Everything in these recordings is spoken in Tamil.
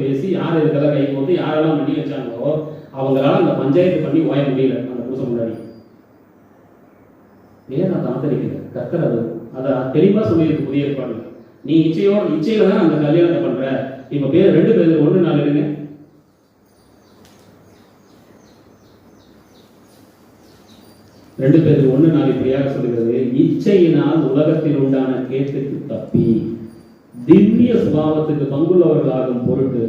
பேசி யார் இதுக்கெல்லாம் கை போட்டு யாரெல்லாம் பண்ணி வச்சாங்களோ அவங்களால அந்த பஞ்சாயத்து பண்ணி ஓய முடியல அந்த புருஷன் முன்னாடி. வேதம் அதை ஆதரிக்கல. கர்த்தர் அதை தெளிவா சொல்லியிருக்கு புதிய ஏற்பாடு. நீ இச்சையில தான் அந்த கல்யாணத்தை பண்ற. இப்ப பேர் 2 பேர் 1:4 எடுங்க. 2 பேர் 1:4 இப்படியாக சொல்லுகிறது, இச்சையினால் உலகத்தில் உண்டான கேட்டுக்கு தப்பி திவ்ய சுபாவத்துக்கு பங்குள்ளவர்களாகும் பொருட்டு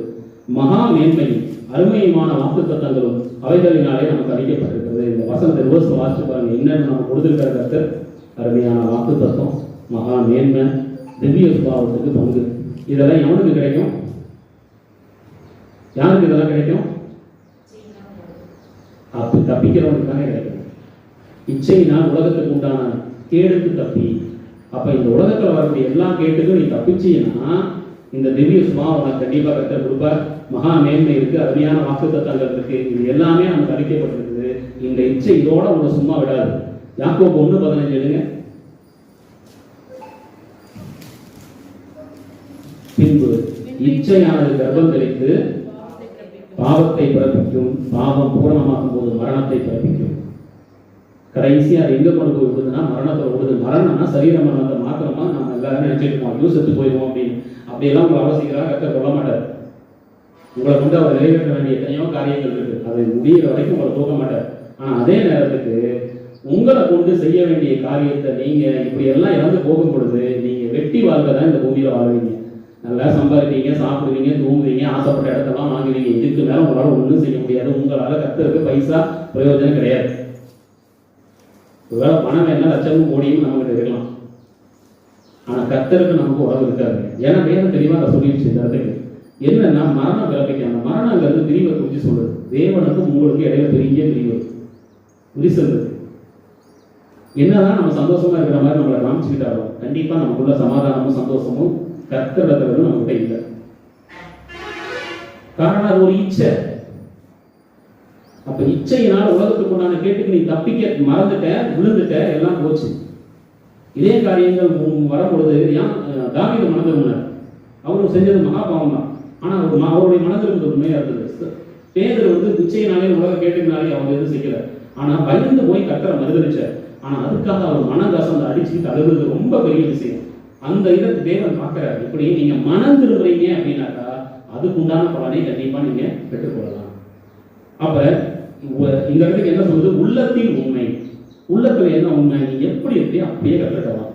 மகா மேன்மையும் அருமையுமான வாக்குத்தத்தங்களும் அவைகளினாலே நமக்கு அளிக்கப்பட்டிருக்கிறது. இந்த வசனத்தை ரிவர்ஸ் வாசிச்சு பாருங்க. என்னன்னு நம்ம கொடுத்திருக்கிற கர்த்தர் அருமையான வாக்குத்தத்தம், மகா மேன்மை, திவ்ய சுபாவத்துக்கு பங்கு. இதெல்லாம் எவனுக்கு கிடைக்கும்? யாருக்கு இதெல்லாம் கிடைக்கும்? அப்படி தப்பிக்கிறவனுக்கு தானே கிடைக்கும். இச்சையினால் உலகத்துக்கு உண்டான கேடுக்கு தப்பி. அப்ப இந்த உலகத்துல வரக்கூடிய எல்லா கேட்டுக்கும் நீ தப்பிச்சீன்னா இந்த திவ்ய சுபாவம் உனக்கு கண்டிப்பா கர்த்தர் கொடுப்பார். மகா மேன்மை இருக்கு, அருமையான வாக்குத்தத்தங்கள் இருக்கு. இது எல்லாமே நமக்கு அளிக்கப்பட்டிருக்குது. இந்த இச்சை இதோட உங்களை சும்மா விடாது. யாக்கோபு 1:15 எடுங்க. பின்பு இச்சையானது கர்ப்பம் தரித்து பாவத்தை பிறப்பிக்கும், பாவம் பூரணமாகும் போது மரணத்தை பிறப்பிக்கும். கடைசியா அது எங்க கொண்டு போய் விடுதுன்னா மரணத்தை விடுது. மரணம்னா சரீர மரணத்தை மாத்திரமா நம்ம எல்லாரும் நினைச்சிருக்கோம், செத்து போயிடுவோம் அப்படின்னு. அப்படியெல்லாம் உங்களை அவசியமாக கர்த்தர் கொள்ள மாட்டார். உங்களை கொண்டு அவர் நிறைவேற்ற வேண்டிய எத்தனையோ காரியங்கள் இருக்கு. அதை முடிகிற வரைக்கும் உங்களை தூக்க மாட்டார். ஆனா அதே நேரத்துக்கு உங்களை கொண்டு செய்ய வேண்டிய காரியத்தை நீங்க இப்படி எல்லாம் இறந்து போகும் பொழுது நீங்க வெட்டி வாழ்க்கை தான் இந்த பூமியில வாழ்வீங்க. நல்லா சம்பாதிப்பீங்க, சாப்பிடுவீங்க, தூங்குவீங்க, ஆசைப்பட்ட இடத்தெல்லாம் வாங்குவீங்க. இதுக்கு மேல உங்களால ஒன்றும் செய்ய முடியாது. உங்களால கர்த்தருக்கு பைசா பிரயோஜனம் கிடையாது. ஒருவேளை பணம் என்ன லட்சமும் கோடியும் நமக்கு இருக்கலாம். ஆனா கர்த்தருக்கு நமக்கு உறவு இருக்காது. ஏன்னா வேதம் தெளிவா அதை சொல்லிடுச்சு. இந்த இடத்துக்கு என்னன்னா மரணம் பிறப்பிக்க. அந்த மரணங்கிறது பிரிவை குறித்து சொல்றது. தேவனுக்கும் உங்களுக்கு இடையில பெரிய பிரிவு விரிசல் இருக்கு. என்னதான் நம்ம சந்தோஷமா இருக்கிற மாதிரி நம்மளை காமிச்சுக்கிட்டாலும் கண்டிப்பா நமக்குள்ள சமாதானமும் சந்தோஷமும் கர்த்தரது நம்மகிட்ட இல்லை. காரணம் அது ஒரு இச்சை. அப்ப இச்சையினால் உலகத்துக்கு உண்டான கேட்டுக்கு நீ தப்பிக்க மறந்துட்ட, விழுந்துட்ட, எல்லாம் போச்சு. இதே காரியங்கள் வரும்பொழுது தாவீது மனதில் முன்னார் அவரு செஞ்சது மகாபாவம் தான். ஆனா அவருடைய மனதில் இருந்தது உண்மையா இருந்தது. பேதர் இச்சையினாலே உலக கேட்டுக்குனாலே அவங்க எதுவும் செய்யல. ஆனா பயந்து போய் கர்த்தரை மறுதளிச்சார். ஆனா அதுக்காக அவர் மனதாசம் அடிச்சுக்கிட்டு அழுகுறது ரொம்ப பெரிய விஷயம். அந்த இதை தேவன் பார்க்கிறார். இப்படி நீங்க மனம் திரும்புறீங்க அப்படின்னாக்கா அதுக்கு உண்டான பலனை கண்டிப்பா நீங்க பெற்றுக்கொள்ளலாம். அப்ப இந்த இடத்துக்கு என்ன சொல்றது? உள்ளத்தில் உண்மை. உள்ளத்துல என்ன உண்மை? நீ எப்படி இருக்கியோ அப்படியே கற்றுக்கலாம்.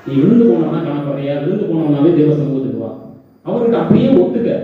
நீ விழுந்து போனவனா காணப்படுறியா? விழுந்து போனவனாவே தேவ சமூகத்துக்கு வா. அவர்கிட்ட அப்படியே ஒத்துக்க.